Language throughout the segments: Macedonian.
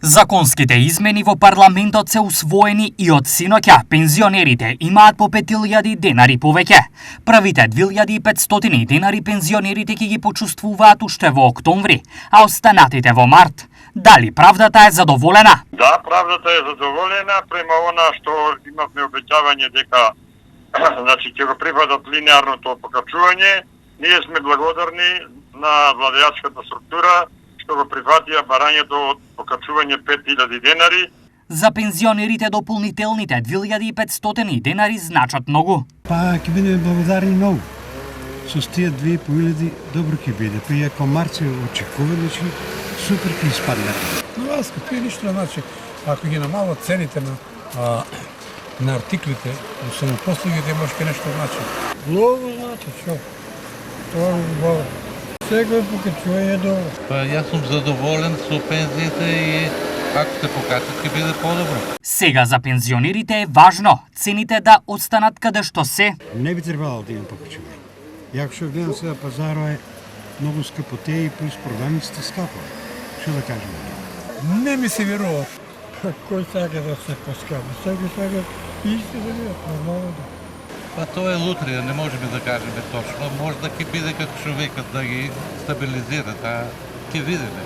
Законските измени во парламентот се усвоени и од синоќа пензионерите имаат по 5000 денари повеќе. Првите 2500 денари пензионерите ќе ги почувствуваат уште во октомври, а останатите во март. Дали правдата е задоволена? Да, правдата е задоволена према она што имавме обеќавање дека значи ќе го прифатат линеарното покачување. Ние сме благодарни на владеачката структура што го прифатија барањето од покачување 5000 денари. За пензионерите дополнителните 2500 денари значат многу. Па ќе бидеме благодарни многу. Со тие 2500 добро ќе биде. Па иако март се очекува, значи супер ќе испадне. Но аз купи ништо, значи ако ги намалат цените на артиклите, на самопослугите може нешто значи. Многу значи, што? Тоа е убаво. Сега покачување до... Па јас сум задоволен со пензиите и ако се покачат ќе биде подобро. Сега за пензионерите е важно цените да останат каде што се. Не би требало да има покачување. Јако што гледам сега пазарот е многу скапо, те и плюс продавниците скапо. Што да кажем? Не ми се верува. Кој сака да се поскапа? Секој сака исти да биде, нормално да. Па тоа е лутрија, не можеме да кажеме точно. Може да ќе биде како човекот да ги стабилизира, ќе видиме.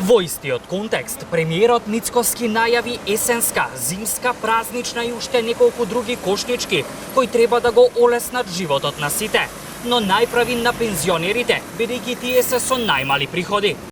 Во истиот контекст, премиерот Мицкоски најави есенска, зимска, празнична и уште неколку други кошнички, кои треба да го олеснат животот на сите. Но најправи на пензионерите, бидејќи тие се со најмали приходи.